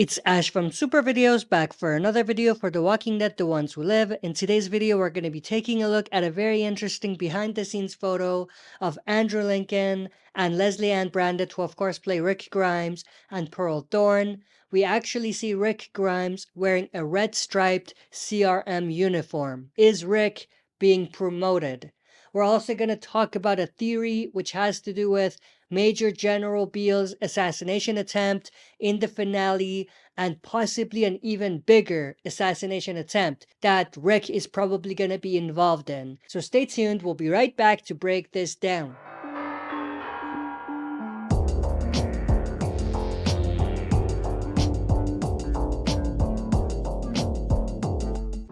It's Ash from SuperVideos back for another video for The Walking Dead: The Ones Who Live. In today's video, we're going to be taking a look at a very interesting behind-the-scenes photo of Andrew Lincoln and Lesley Ann-Brandt, who of course play Rick Grimes and Pearl Thorne. We actually see Rick Grimes wearing a red-striped CRM uniform. Is Rick being promoted? We're also going to talk about a theory which has to do with Major General Beale's assassination attempt in the finale, and possibly an even bigger assassination attempt that Rick is probably going to be involved in. So stay tuned, we'll be right back to break this down.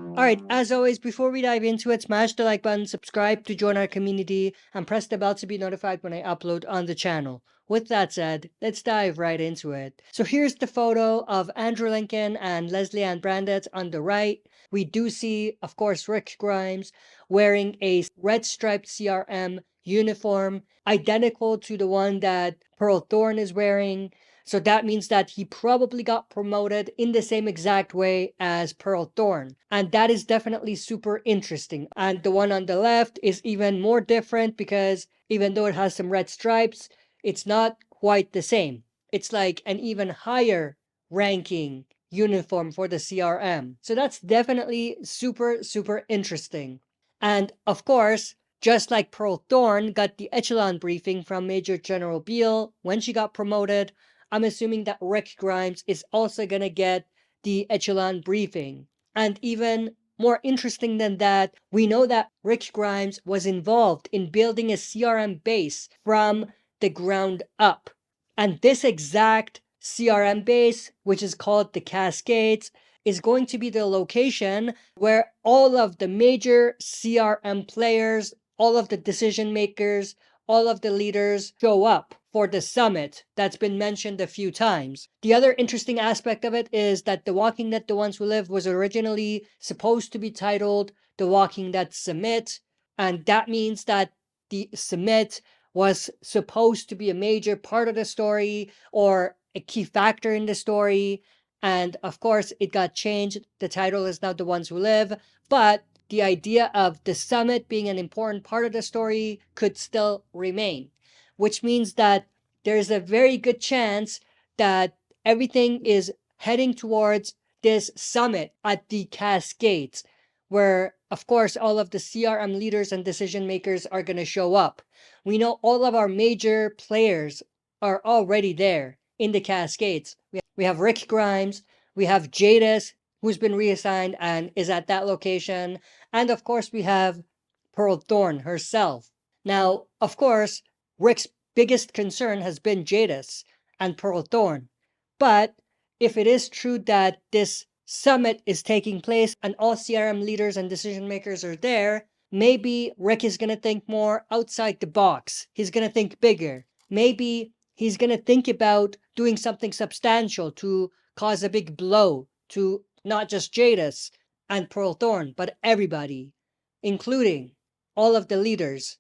Alright, as always, before we dive into it, smash the like button, subscribe to join our community, and press the bell to be notified when I upload on the channel. With that said, let's dive right into it. So here's the photo of Andrew Lincoln and Lesley Ann-Brandt on the right. We do see, of course, Rick Grimes wearing a red striped CRM uniform, identical to the one that Pearl Thorne is wearing. So that means that he probably got promoted in the same exact way as Pearl Thorne. And that is definitely super interesting. And the one on the left is even more different because even though it has some red stripes, it's not quite the same. It's like an even higher ranking uniform for the CRM. So that's definitely super interesting. And of course, just like Pearl Thorne got the echelon briefing from Major General Beale when she got promoted, I'm assuming that Rick Grimes is also going to get the echelon briefing. And even more interesting than that, we know that Rick Grimes was involved in building a CRM base from the ground up. And this exact CRM base, which is called the Cascades, is going to be the location where all of the major CRM players, all of the decision makers, all of the leaders show up for the summit that's been mentioned a few times. The other interesting aspect of it is that The Walking Dead: The Ones Who Live was originally supposed to be titled The Walking Dead Summit, and that means that the summit was supposed to be a major part of the story or a key factor in the story, and of course it got changed. The title is now The Ones Who Live, but the idea of the summit being an important part of the story could still remain, which means that there's a very good chance that everything is heading towards this summit at the Cascades, where, of course, all of the CRM leaders and decision makers are going to show up. We know all of our major players are already there in the Cascades. We have Rick Grimes, we have Jadis, who's been reassigned and is at that location, and of course we have Pearl Thorne herself. Now, of course, Rick's biggest concern has been Jadis and Pearl Thorne, but if it is true that this summit is taking place and all CRM leaders and decision makers are there, maybe Rick is going to think more outside the box. He's going to think bigger. Maybe he's going to think about doing something substantial to cause a big blow to not just Jadis and Pearl Thorne, but everybody, including all of the leaders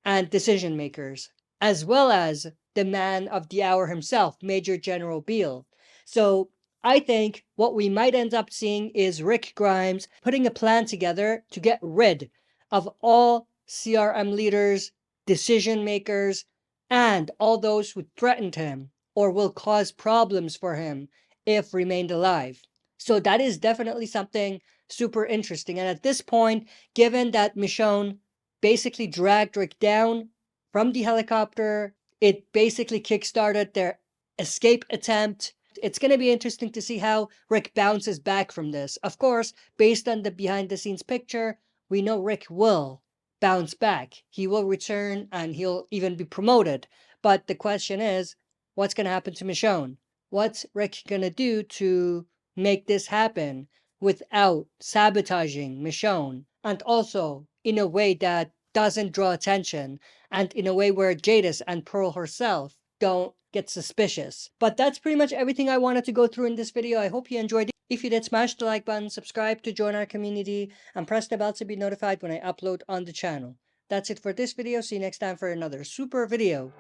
and decision makers, as well as the man of the hour himself, Major General Beale. So I think what we might end up seeing is Rick Grimes putting a plan together to get rid of all CRM leaders, decision makers, and all those who threatened him or will cause problems for him if remained alive. So that is definitely something super interesting. And at this point, given that Michonne basically dragged Rick down from the helicopter, it basically kickstarted their escape attempt. It's going to be interesting to see how Rick bounces back from this. Of course, based on the behind-the-scenes picture, we know Rick will bounce back. He will return and he'll even be promoted. But the question is, what's going to happen to Michonne? What's Rick going to do to make this happen without sabotaging Michonne? And also in a way that doesn't draw attention, and in a way where Jadis and Pearl herself don't get suspicious. But that's pretty much everything I wanted to go through in this video. I hope you enjoyed it. If you did, smash the like button, subscribe to join our community, and press the bell to be notified when I upload on the channel. That's it for this video. See you next time for another super video.